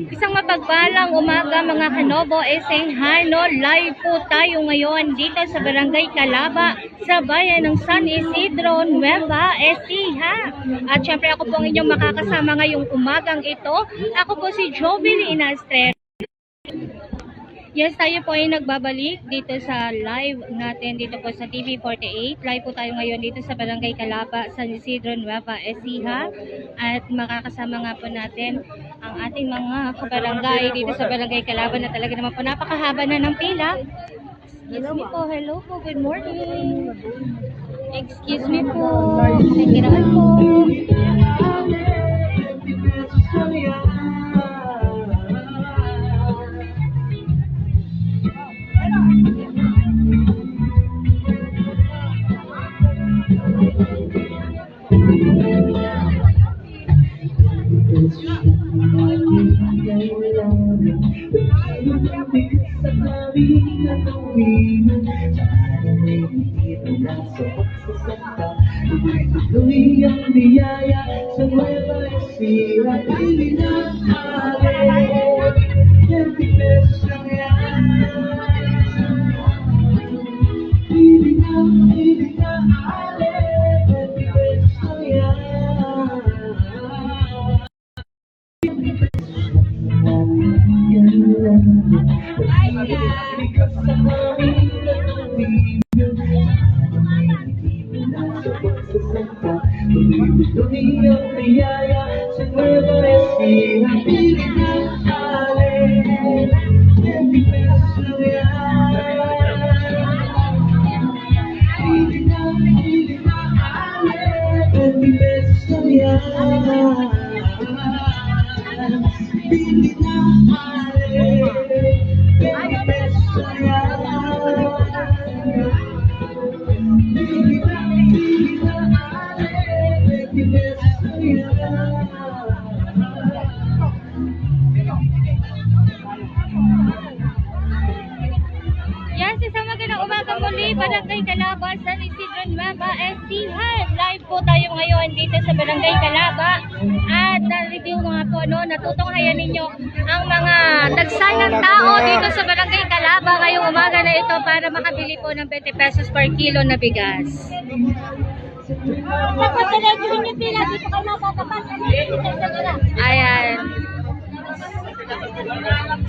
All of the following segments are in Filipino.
Isang mapagpalang umaga mga kanobo, Hano, live po tayo ngayon dito sa Barangay Calaba sa bayan ng San Isidro, Nueva Ecija. At syempre ako po ang inyong makakasama ngayong umagang ito. Ako po si Jovelina Estrella. Yes, tayo po ay nagbabalik dito sa live natin dito po sa TV48. Live po tayo ngayon dito sa Barangay Calaba, San Isidro, Nueva Ecija. At makakasama nga po natin ang ating mga kabarangay dito sa Barangay Calaba na talaga naman po napakahaba na ng pila. Excuse me po, hello po, good morning. Excuse me po, nagkiraan po. Tuloy ang biyaya sa Nueva Ecija. Pili na ale, 20 pesos lang yan. Pili na ale, 20 pesos lang yan. 20 pesos lang yan. Bigas sa kami na tuwing tuloy ang biyaya sa Nueva Ecija. Pili na ale, 20 pesos lang yan. Pili na ale, 20 pesos lang yan. Pili na ale, 20 pesos lang yan. Yes, isang magandang umaga muli, Barangay Calaba, San Isidro, Nueva Ecija. Live po tayo ngayon dito sa Barangay Calaba. At na-review mga po, natutunghayan ninyo ang mga nagsanang tao dito sa Barangay Calaba ngayong umaga na ito para makabili po ng 20 pesos per kilo na bigas. Ayan.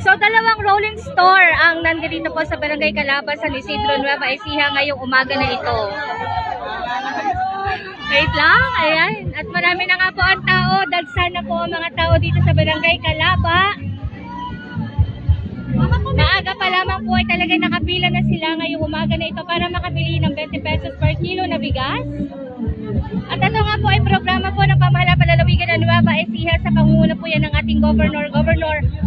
So, dalawang rolling store ang nandito po sa Barangay Calaba, San Isidro, Nueva Ecija ngayong umaga na ito. Wait lang, ayan. At marami na nga po ang tao. Dagsan na po ang mga tao dito sa Barangay Calaba. Maaga pa lamang po ay talaga nakapila na sila ngayong umaga na ito para makabili ng 20 pesos per kilo na bigas. At ito nga po ay programa po ng pamahalaan palalawigan ng Nueva Ecija sa pangunguna po yan ng ating Governor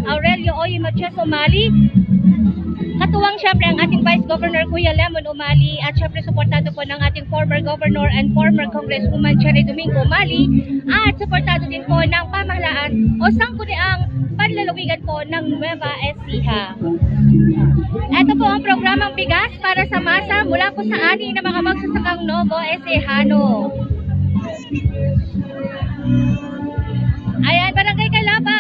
Aurelio Oy Matias Umali. Katuwang syempre ang ating Vice Governor Kuya Lemon Umali at syempre suportado po ng ating former Governor and former Congresswoman Cherry Domingo Umali at suportado din po ng pamahalaan o sangguniang panlalawigan po ng Nueva Ecija. Ito po ang programang bigas para sa masa mula po sa ani ng mga magsasakang Novo Ecijano. Ayan, Barangay Calaba,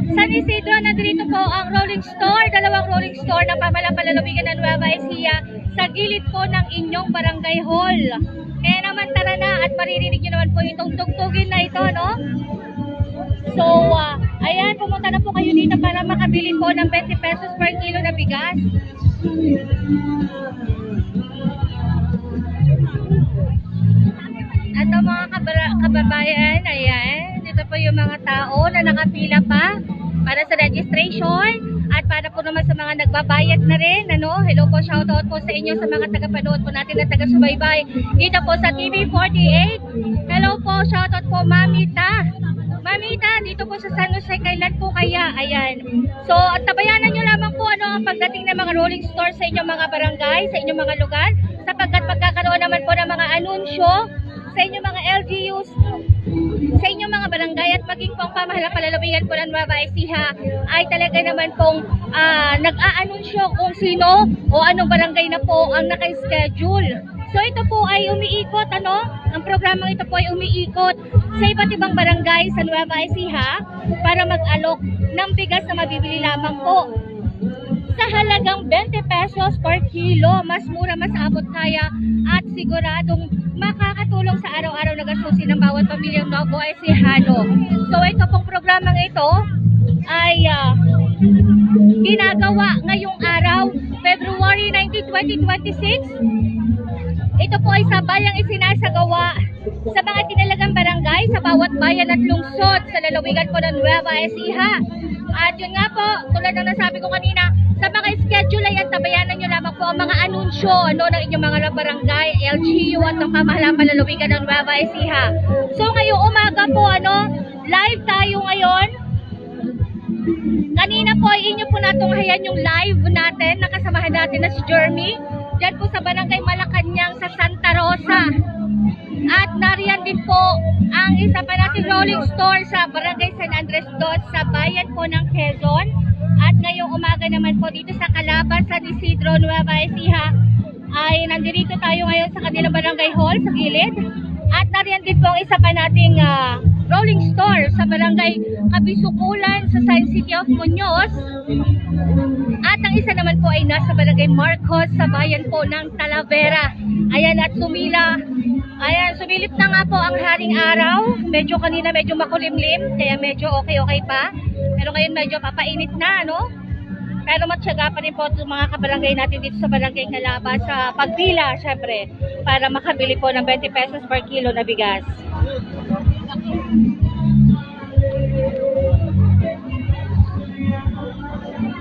San Isidro, nandito po ang rolling store, dalawang rolling store ng pamahalaan palalawigan ng Nueva Ecija sa gilid po ng inyong barangay hall. Kaya naman tara na at maririnig nyo naman po itong tugtugin na ito, no? So, ayan, pumunta na po kayo dito para makabili po ng 20 pesos per kilo na bigas. At ang mga kababayan, ayan, dito po yung mga tao na nakapila pa para sa registration at para po naman sa mga nagbabayad na rin, ano? Hello po, shoutout po sa inyo sa mga tagapanood po natin na taga-subaybay dito po sa TV48. Hello po, shoutout po Mamita. Mamita, dito po sa San Jose, kailan po kaya? Ayan. So, tabayanan nyo lamang po ano ang pagdating ng mga rolling store sa inyong mga barangay, sa inyong mga lugar, sapagkat pagkakaroon naman po ng mga anunsyo sa inyong mga LGUs, sa inyong mga barangay at maging pong pamahalaan palalawigan po ng Nueva Ecija ay talaga naman pong nag-aanunsyo kung sino o anong barangay na po ang naka-schedule So ito po ay umiikot, ang programang ito po ay umiikot sa iba't ibang barangay sa Nueva Ecija para mag-alok ng bigas na mabibili lamang po sa halagang 20 pesos per kilo. Mas mura, mas abot kaya at siguradong makakatulong sa araw-araw na gastusin ng bawat pamilyang Nuevo Ecijano. So ito pong programang ito ay ginagawa ngayong araw, February 19, 2026. Ito po ay sabayang isinasagawa sa mga tinalagang barangay sa bawat bayan at lungsod sa lalawigan po ng Nueva Ecija. At yun nga po, tulad ng nasabi ko kanina, sa mga schedule ay tabayanan nyo lamang po ang mga anunsyo ng inyong mga barangay, LGU at ng pamahalaan palalawigan ng Nueva Ecija. So ngayong umaga po, live tayo ngayon. Kanina po ay inyo po natunghayan yung live natin, nakasamahan natin na si Jeremy. Diyan po sa Barangay Malacanang sa Santa Rosa. At nariyan din po ang isa pa nating rolling store sa Barangay San Andres Dos sa bayan po ng Quezon. At ngayong umaga naman po dito sa Calaba, San Isidro, Nueva Ecija ay nandito tayo ngayon sa kanilang barangay hall sa gilid. At nariyan din po ang isa pa nating rolling store sa Barangay Kabisukulan sa San City of Muñoz. At ang isa naman po ay nasa Barangay Marcos sa bayan po ng Talavera. Ayan, at sumilip na nga po ang haring araw. Medyo kanina medyo makulimlim, kaya medyo okay pa. Pero ngayon medyo papainit na, Pero matyaga pa rin po itong mga kabarangay natin dito sa Barangay Calaba sa pagpila, syempre, para makabili po ng 20 pesos per kilo na bigas.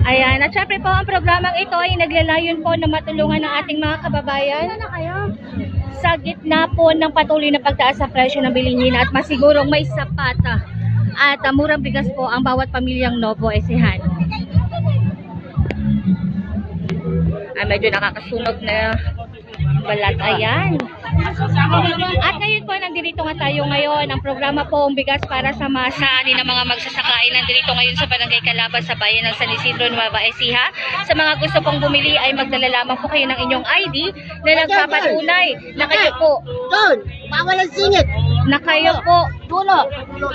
Ayan, at syempre po ang programang ito ay naglalayon po na matulungan ng ating mga kababayan sa gitna po ng patuloy na pagtaas sa presyo ng bilihin at masigurong may sapata at murang bigas po ang bawat pamilyang Nuevo Ecijano. Ay, medyo nakakasunog na balat. Ayan. At ngayon po, nandito nga tayo ngayon. Ang programa po, ang bigas para sa masa ng mga magsasaka ay nandito ngayon sa Barangay Calaba sa bayan ng San Isidro, Nueva Ecija. Sa mga gusto pong bumili ay magdala lamang po kayo ng inyong ID na nagpapatunay na kayo po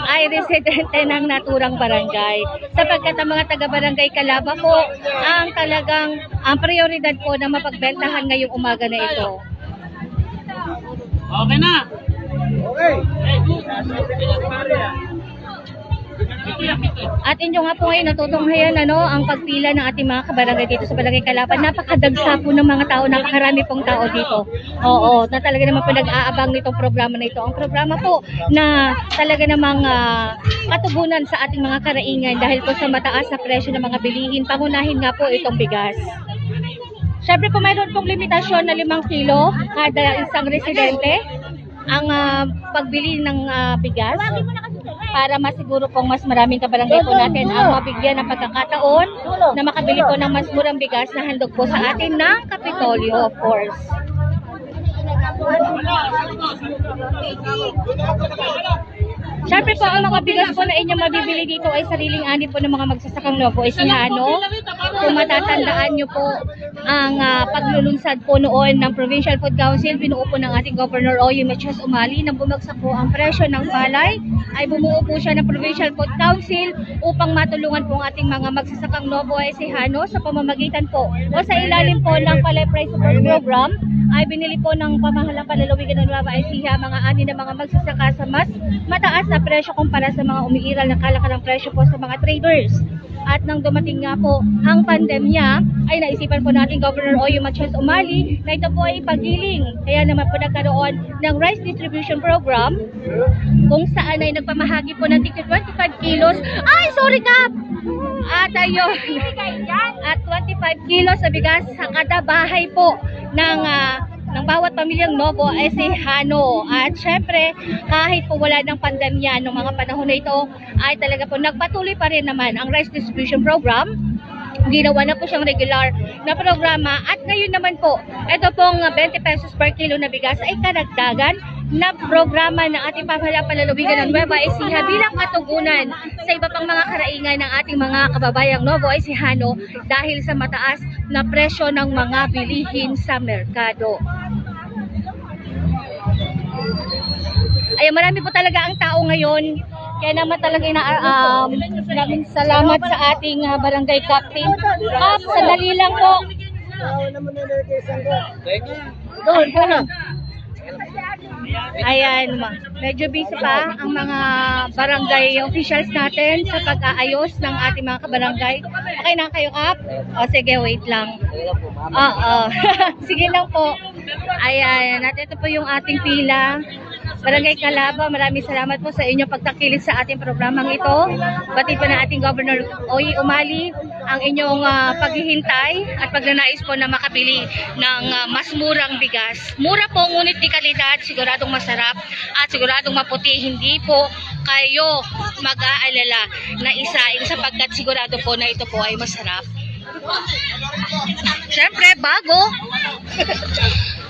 ay residente ng naturang barangay. Sapagkat ang mga taga-barangay Calaba po ang talagang ang prioridad po na mapagbentahan ngayong umaga na ito. Okay na. Okay. At inyo nga po ngayon natutunghayan ang pagpila ng ating mga kabarangay dito sa Barangay Calaba. Napakadagsa po ng mga tao, napakarami pong tao dito. Oo, na talaga naman po nag-aabang nitong programa na ito. Ang programa po na talaga namang katugunan sa ating mga karaingan dahil po sa mataas na presyo ng mga bilihin. Pangunahin nga po itong bigas. Siyempre po mayroon pong limitasyon na 5 kilo kada isang residente ang pagbili ng bigas para masiguro pong mas maraming kabarangay po natin ang mabigyan ng pagkakataon na makabili po ng mas murang bigas na handog po sa atin ng Kapitolyo, of course. Siyempre po, ang mga bigas po na inyong mabibili dito ay sariling ani po ng mga magsasakang Nuevo Ecijano. Kung matatandaan nyo po ang paglulunsad po noon ng Provincial Food Council, binuo po ng ating Governor Oyo Mechas Umali nang bumagsak po ang presyo ng palay, ay bumuo po siya ng Provincial Food Council upang matulungan po ang ating mga magsasakang Nuevo Ecijano sa pamamagitan po o sa ilalim po ng Palay Price Support Program ay binili po ng pamahalang palalawigan ng Nueva Ecija mga ani na mga magsasaka sa mas mataas na presyo kumpara sa mga umiiral na kalakalang presyo po sa mga traders. At nang dumating nga po ang pandemya, ay naisipan po natin Governor Oyo Mechas Umali na ito po ay ipagiling. Kaya naman po nagkaroon ng rice distribution program kung saan ay nagpamahagi po ng 25 kilos. Ay, sorry Kap! At ayun, at 25 kilos sa bigas sa kada bahay po ng bawat pamilyang Nuevo Ecijano. At syempre, kahit po wala ng pandemya noong mga panahon na ito, ay talaga po nagpatuloy pa rin naman ang rice distribution program. Ginawa na po siyang regular na programa. At ngayon naman po, ito pong 20 pesos per kilo na bigas ay karagdagan na programa ng ating pamahalang palalawigan ng Nueva Ecija bilang katugunan sa iba pang mga karaingan ng ating mga kababayang Nuevo Ecijano dahil sa mataas na presyo ng mga bilihin sa merkado. Ay, marami po talaga ang tao ngayon. Kaya naman talaga maraming salamat sa ating barangay captain. Sandali lang po. Ayan, medyo busy pa ang mga barangay officials natin sa pag-aayos ng ating mga kabarangay. Okay na kayo, Kap? O sige, wait lang. Oo. Sige lang po. Ayan, at ito po yung ating pila. Barangay Calaba, maraming salamat po sa inyong pagtakilig sa ating programang ito. Pati pa na ating Governor Oy Umali ang inyong paghihintay at pagnanais po na makabili ng mas murang bigas. Mura po, ngunit di kalidad, siguradong masarap at siguradong maputi. Hindi po kayo mag-aalala na isaing sapagkat sigurado po na ito po ay masarap. Siyempre, bago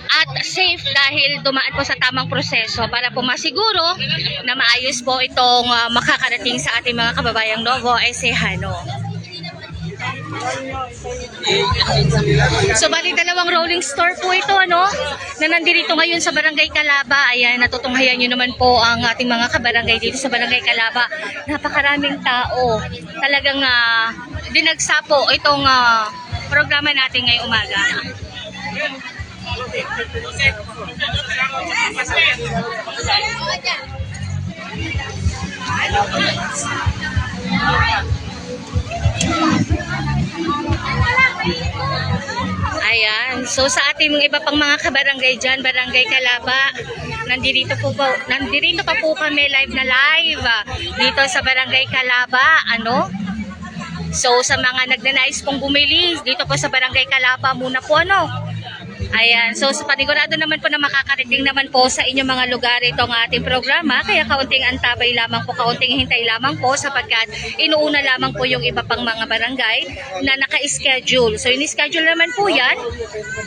at safe dahil dumaan po sa tamang proseso para po masiguro na maayos po itong makakarating sa ating mga kababayang Novo Ecijano. So bali dalawang rolling store po ito na nandito ngayon sa Barangay Calaba. Ayan, natutunghayan nyo naman po ang ating mga kabarangay dito sa Barangay Calaba. Napakaraming tao. Talagang dinagsa po itong programa natin ngayong umaga. Ayan, so sa ating iba pang mga kabarangay dyan, Barangay Calaba, nandito pa po kami live dito sa Barangay Calaba, So sa mga nagnanais pong bumili dito po sa Barangay Calaba muna po Ayan, so sa panigurado naman po na makakarating naman po sa inyong mga lugar itong ating programa, kaya kaunting antabay lamang po, kaunting hintay lamang po sapagkat inuuna lamang po yung iba pang mga barangay na naka-schedule. So in-schedule naman po yan.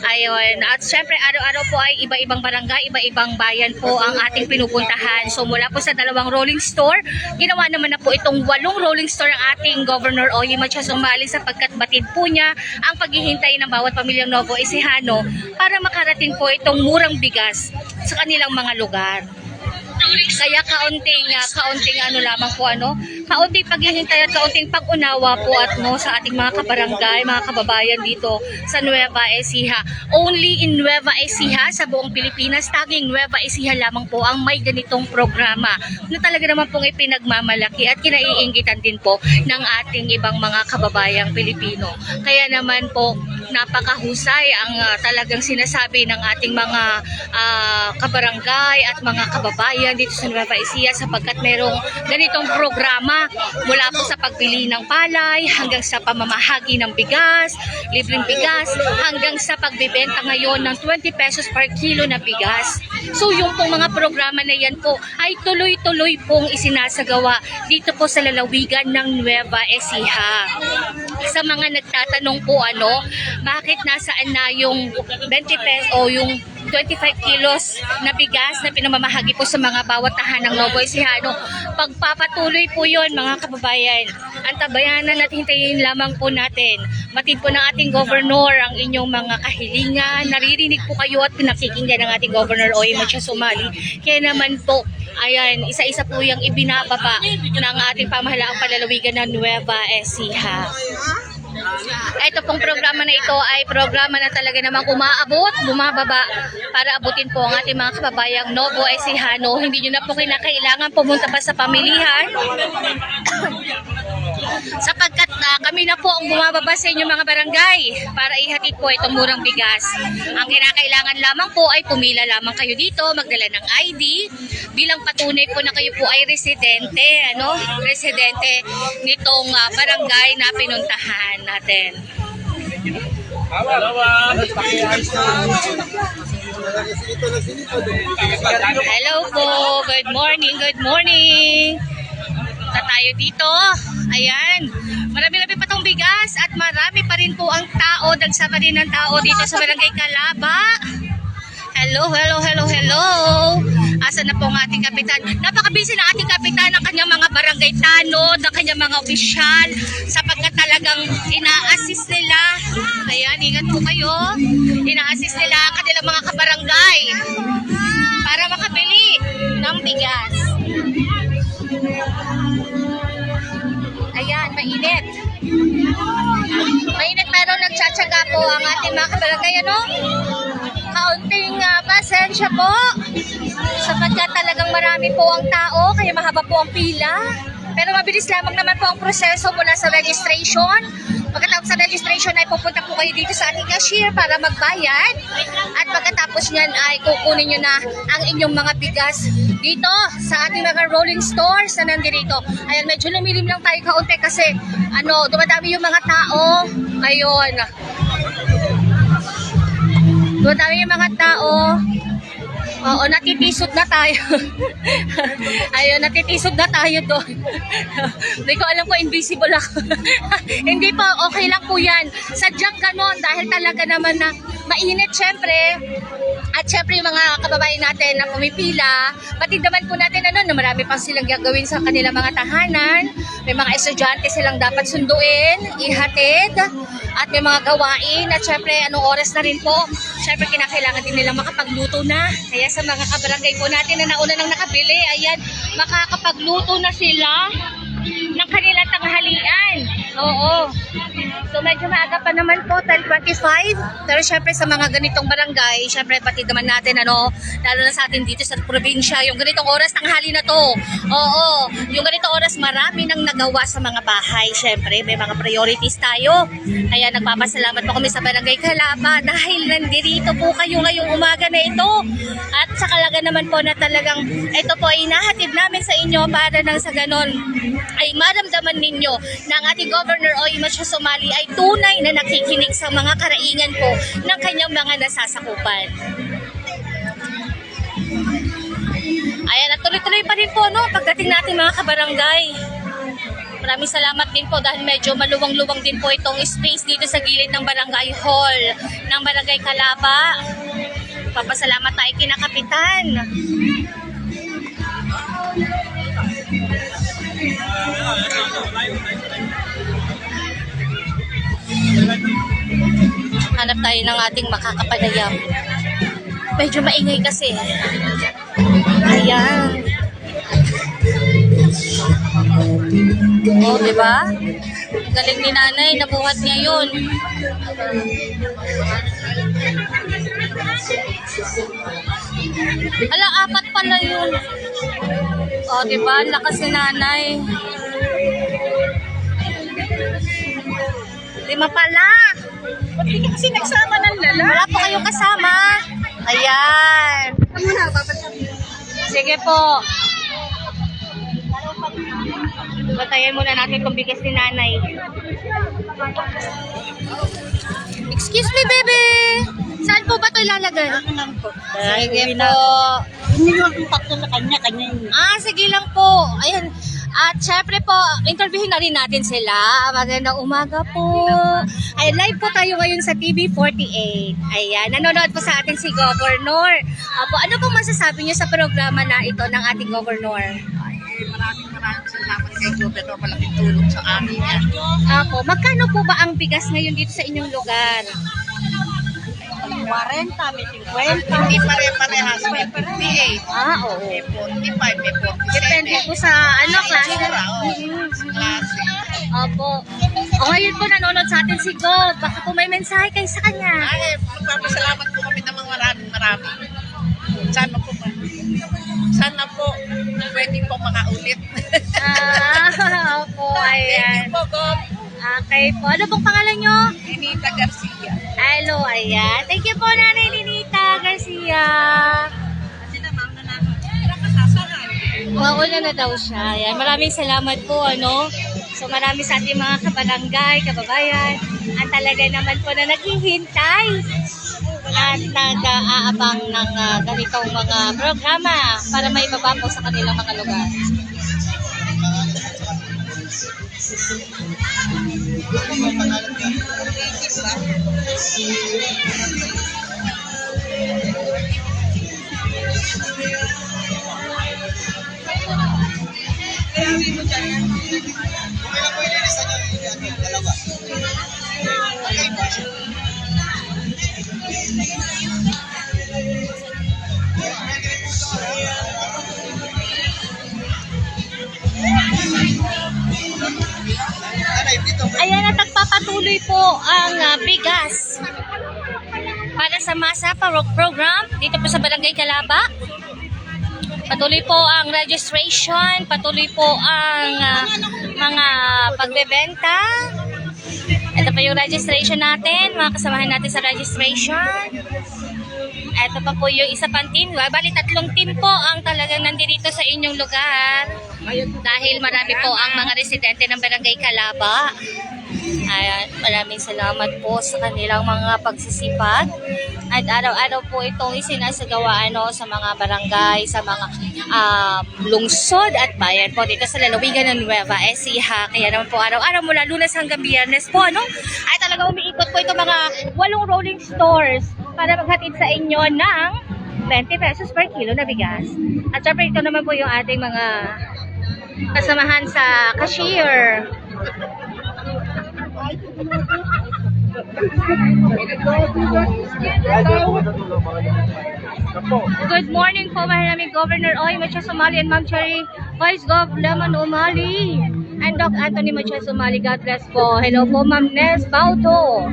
Ayun, at syempre araw-araw po ay iba-ibang barangay, iba-ibang bayan po ang ating pinupuntahan. So mula po sa 2 rolling store, ginawa naman na po itong 8 rolling store ang ating Governor Oy Umali sapagkat batid po niya ang paghihintay ng bawat pamilyang Novo Ecijano para makarating po itong murang bigas sa kanilang mga lugar. Kaya kaunting lamang po kaunting paghihintay at kaunting pag-unawa po sa ating mga kabarangay, mga kababayan dito sa Nueva Ecija. Only in Nueva Ecija sa buong Pilipinas, taging Nueva Ecija lamang po ang may ganitong programa na talaga naman pong ipinagmamalaki at kinaiinggitan din po ng ating ibang mga kababayang Pilipino. Kaya naman po napakahusay ang talagang sinasabi ng ating mga kabarangay at mga kababayan dito sa Nueva Ecija sapagkat merong ganitong programa mula po sa pagbili ng palay hanggang sa pamamahagi ng bigas, libreng bigas, hanggang sa pagbibenta ngayon ng 20 pesos per kilo na bigas. So yung pong mga programa na yan po ay tuloy-tuloy pong isinasagawa dito po sa lalawigan ng Nueva Ecija. Sa mga nagtatanong po bakit nasaan na yung 20 pesos o yung 25 kilos na bigas na pinamamahagi po sa mga bawat tahanang Novo Ecijano. Pagpapatuloy po yon mga kababayan. Antabayanan at hintayin lamang po natin. Matid po ng ating governor ang inyong mga kahilingan. Naririnig po kayo at pinakikinggan ng ating Governor Oy Umali. Kaya naman po, ayan, isa-isa po yung ibinababa ng ating pamahalaang palalawigan ng Nueva Ecija. Ito pong programa na ito ay programa na talaga namang bumababa para abutin po ang ating mga kababayang Novo Ecijano. Hindi nyo na po kinakailangan pumunta pa sa pamilihan sapagkat kami na po ang bumababa sa inyong mga barangay para ihatid po itong murang bigas. Ang kinakailangan lamang po ay pumila lamang kayo dito, magdala ng ID bilang patunay po na kayo po ay residente nitong barangay na pinuntahan natin. Hello po, good morning. Tayo dito. Ayan. Marami-rami pa tong bigas at marami pa rin po ang tao. Dagsama din ng tao dito sa Barangay Calaba. Hello. Asan na po ang ating kapitan? Napaka-busy ng ating kapitan, ng kanyang mga barangay tanod, ng kanyang mga opisyal, sapagkat talagang ina-assist nila. Ayan, ingat po kayo. Ina-assist nila ang kanilang mga kabarangay para makabili ng bigas. Ayan, mainit. Mainit pero nagtsatsaga po ang ating mga kabarangay, ano? Kaunting pasensya po. Sapagkat talagang marami po ang tao, kaya mahaba po ang pila. Pero mabilis lamang naman po ang proseso mula sa registration. Pagkatapos sa registration ay pupunta po kayo dito sa ating cashier para magbayad. At pagkatapos niyan ay kukunin nyo na ang inyong mga bigas dito sa ating mga rolling stores na nandito. Ayan, medyo lumilim lang tayo kaunti kasi dumadami yung mga tao. Ayun. Dumadami yung mga tao. Oo, natitisod na tayo. Ayun, natitisod na tayo doon. Hindi ko alam kung invisible ako. Hindi po, okay lang po yan. Sadyang ganon dahil talaga naman na mainit syempre. At syempre yung mga kababayan natin na pumipila, pati naman po natin na marami pang silang gagawin sa kanilang mga tahanan. May mga estudyante silang dapat sunduin, ihatid, at may mga gawain. At syempre, anong oras na rin po, syempre kinakailangan din nilang makapagluto na. Kaya sa mga kabarangay po natin na nauna nang nakabili, ayan, makakapagluto na sila ng kanilang tanghalian. Oo. So medyo maaga pa naman po, 10:25. Pero syempre sa mga ganitong barangay, syempre pati naman natin lalo na sa atin dito sa probinsya, yung ganitong oras tanghali na to. Oo. Yung ganitong oras marami nang nagawa sa mga bahay. Syempre may mga priorities tayo. Kaya nagpapasalamat po kami sa Barangay Calaba dahil nandito po kayo ngayong umaga na ito. At sa kalaga naman po na talagang ito po ay inahatid namin sa inyo para nang sa ganon ay maramdaman ninyo na ang ating Governor Oy Macho Somali ay tunay na nakikinig sa mga karaingan po ng kanyang mga nasasakupan. Ayan, at tuloy-tuloy pa rin po pagdating natin mga kabarangay. Maraming salamat din po dahil medyo maluwang-luwang din po itong space dito sa gilid ng Barangay Hall ng Barangay Calaba. Papasalamat tayo kina Kapitan. Hanap tayo ng ating makakapanayam. Medyo maingay kasi. Ayan. Oh, diba? Galing ni nanay, nabuhat niya yun. Ala, 4 pala yun. Oh, diba? Lakas ni nanay. 5 pala. Ba't di kasi nagsama ng lala? Wala po kayong kasama. Ayan. Sige po. Batayan muna natin itong bigas ni nanay. Excuse me, baby. Saan po ba ito ilalagay? Sige po. Hindi nyo ang pakto sa kanya yun. Sige lang po. Ayan. At syempre po, interviewin na rin natin sila. Magandang umaga po. Ay, live po tayo ngayon sa TV48. Ayan, nanonood po sa atin si Governor. Apo, ano pong masasabi niyo sa programa na ito ng ating Governor? Maraming salamat kay Governor. Malaking tulong sa amin yan. Apo, magkano po ba ang bigas ngayon dito sa inyong lugar? 40, may 50. Hindi pare-parehas. May 58. Oo. May 45, may 47. Depende po sa klase. Klase. Opo. O ngayon po nanonood sa atin si Gov. Baka po may mensahe kayo sa kanya. Ay, magpapasalamat po kami ng marami. Sana po, pwede po makaulit. Opo, Thank ayan. you po, Gov. Okay po. Ano pong pangalan nyo? Ninita Garcia. Hello, ayan. Thank you po, Nanay Ninita Garcia. Kasi naman na namin. Nakasasarap. Mauna na daw siya. Ayan. Maraming salamat po, So, marami sa ating mga kabarangay, kababayan. At talaga naman po na naghihintay at nag-aabang ng ganitong mga programa para may ibaba po sa kanilang mga lugar. Ayan at nagpapatuloy po ang bigas para sa masa program dito po sa Barangay Calaba. Patuloy po ang registration, patuloy po ang mga pagbebenta. Ito pa yung registration natin, mga kasamahan natin sa registration. Ito pa po yung isa pang team. Bali, 3 team po ang talagang nandito sa inyong lugar. Dahil marami po ang mga residente ng Barangay Calaba. Ayan, maraming salamat po sa kanilang mga pagsisipag. At araw-araw po itong isinasagawa sa mga barangay, sa mga lungsod at bayan po dito sa lalawigan ng Nueva Ecija. Kaya naman po araw-araw mula Lunes hanggang Biyernes po, ay talaga umiikot po itong mga 8 rolling stores para maghatid sa inyo ng 20 pesos per kilo na bigas. At syempre ito naman po yung ating mga kasamahan sa cashier. Good morning po, mahal namin Governor Oy Machas Umali and Ma'am Cherry Vice Gov Lemon Umali and Doc Anthony Machas Umali. God bless po. Hello po, Ma'am Nes Bauto.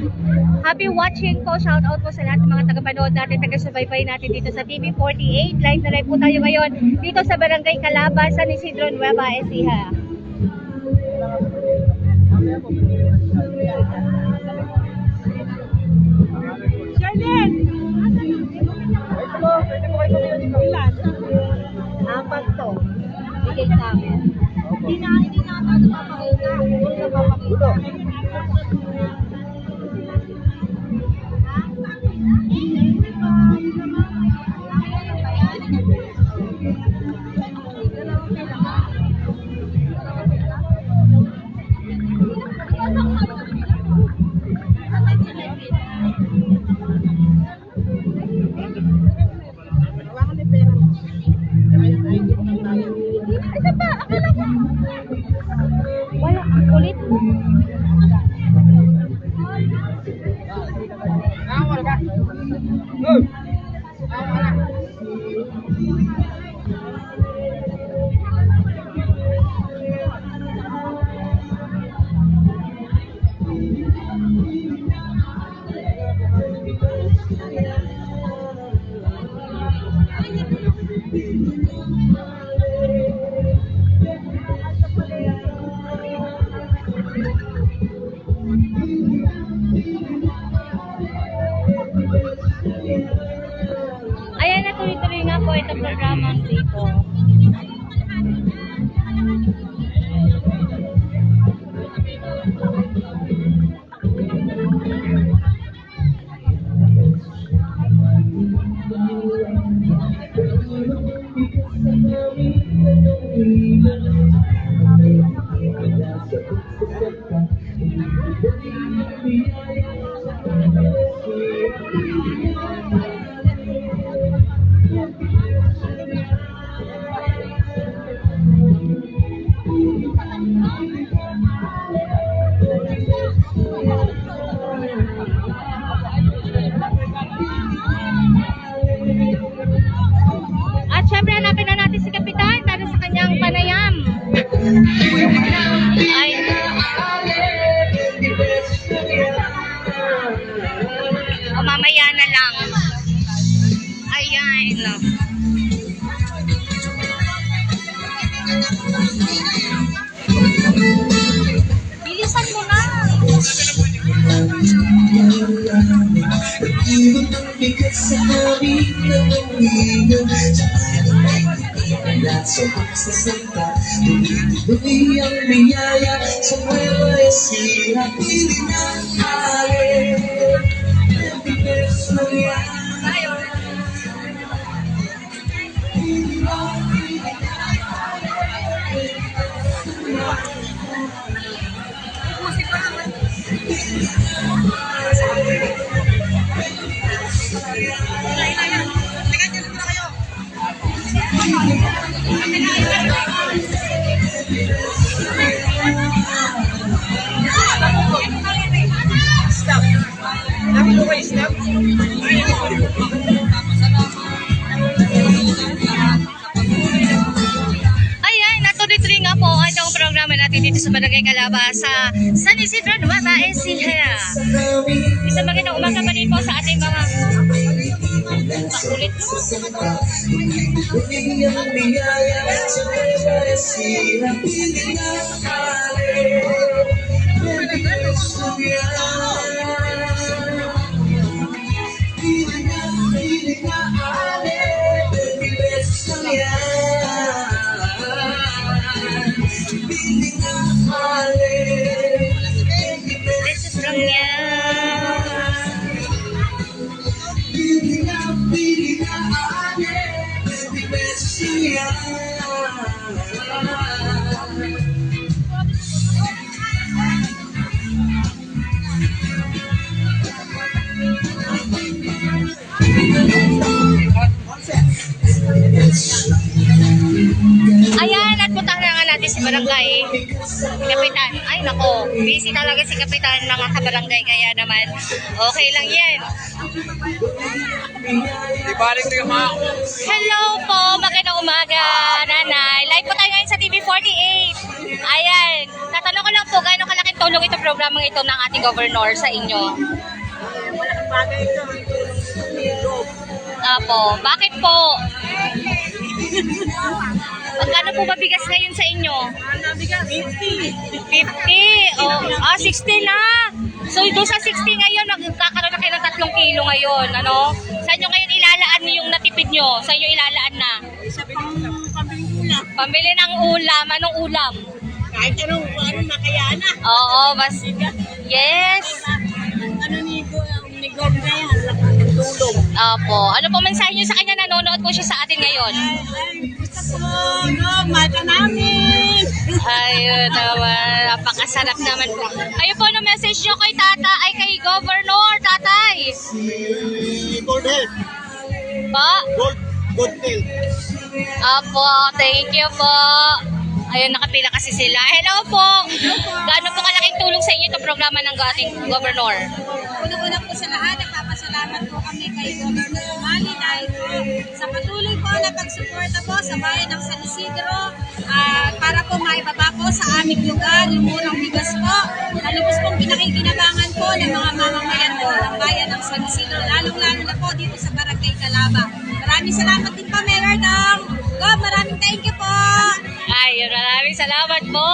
Happy watching po. Shout out po sa lahat ng mga tagapanood natin, taga-subaybay natin dito sa TV48. Live na live po tayo ngayon dito sa Barangay Calaba, San Isidro, Nueva Ecija. Charlene! Ilan? 4 to. Bigay sa amin. Hindi na napapakita. Napapakita. Wala, ang kulit mo. Ayan na, tuloy-tuloy nga po itong programa dito. At syempre hanapin na natin si Kapitan para sa kanyang panayam. Ay. O mamaya na lang. Ayan. Bilisan mo na. Sa pagsasanta, tuloy-tuloy ang biyaya sa Nueva Ecija. Piling ang akin, ang bigas na yan. Stop. Nabi ko kayo, stop. Ayan, natuloy-tuloy nga po itong programa natin dito sa Barangay Calaba sa San Isidro, Nueva Ecija. Isang magandang umaga pa rin po sa ating mga makulit. Beses lang yan. Ayan, at puntahan na nga natin si Barangay Kapitan. Ay nako, busy talaga si Kapitan mga kabarangay, kaya naman okay lang yan. Ibalik na yung mga Hello po, magandang umaga, nanay. Live po tayo ngayon sa TV48. Ayan, tatanong ko lang po, gaano kalaking tulong itong programang ito ng ating governor sa inyo? Malaking bagay ito. Apo, bakit po? Magkano po ba bigas ngayon sa inyo? 50. Oh, 60 na. So, doon sa 60 ngayon, magkakaroon na kayo ng 3 kilo ngayon. Ano? Saan nyo ngayon ilalaan yung natipid nyo? Saan nyo ilalaan na? Sa pambiling ulam. Pambili ng ulam. Anong ulam? Kahit anong nakayana. Oo, mas... Yes. Ano ni Gob na yan, lakas ng tulong. Opo. Ano po mensahe nyo sa kanya? Nanonood po siya sa atin ngayon. Gusto ko, mata namin. Ayun naman. Napakasarap naman po. Ayun po, no message nyo kay tata, ay kay Governor, tatay. Goldhead. Pa? Goldtail. Opo, thank you po. Ayun, nakapila kasi sila. Hello po. Gaano po kalaking tulong sa inyo itong programa ng ating Governor? Una-una po sa lahat, nagpapasalamat po kami kay Governor Umali dahil sa patuloy po na pagsuporta po sa bayan ng San Isidro para po maibaba po sa aming lugar yung murang bigas po. Lubos pong pinakikinabangan po ng mga mamamayan po ng bayan ng San Isidro, lalong-lalo na po dito sa Barangay Calaba. Maraming salamat din po, Mayor Dong. Gob, maraming thank you po. Ayun, maraming salamat po.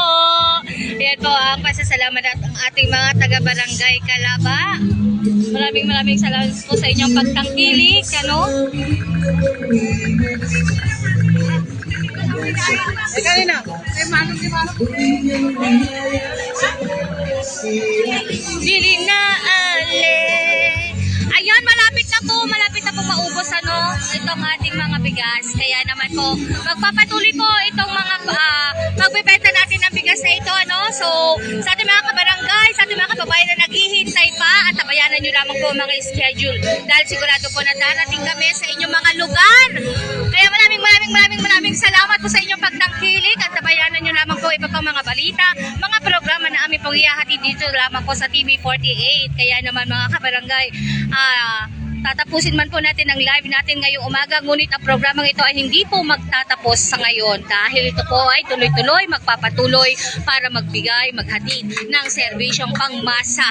Yan po ang pasasalamat at ang ating mga taga-barangay Calaba. Maraming salamat po sa inyong pagtangkilik, ano? Kanina, ay manong di manong. Dili na ale. Ayun, malapit na po maubos ano, itong ating mga bigas. Kaya naman po, magpapatuloy po itong mga pagbebenta natin ng bigas na ito, ano. So, sa ating mga kabarangay, sa ating mga kababayan na naghihintay pa, at tabayanan nyo lamang po ang mga schedule. Dahil sigurado po na darating kami sa inyong mga lugar. Kaya maraming salamat po sa inyong pagtangkilik at tabayanan nyo lamang po iba pang mga balita, mga programa na aming pong ihahatid dito lamang po sa TV48. Kaya naman mga kabarangay, tatapusin man po natin ang live natin ngayong umaga, ngunit ang programang ito ay hindi po magtatapos sa ngayon dahil ito po ay tuloy-tuloy, magpapatuloy para magbigay, maghatid ng serbisyong pangmasa.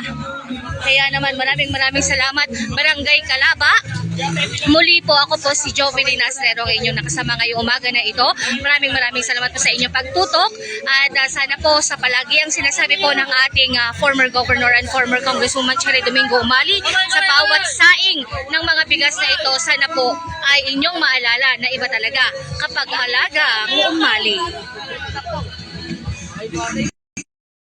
Kaya naman maraming salamat Barangay Calaba. Muli po ako po si Jovelyn Astrero, ang inyong nakasama ngayong umaga na ito. Maraming salamat po sa inyong pagtutok at sana po sa palagi ang sinasabi po ng ating former governor and former Congresswoman Cherry Domingo Umali, sa bawat saing ng mga bigas na ito, sana po ay inyong maalala na iba talaga kapag alaga ang umali.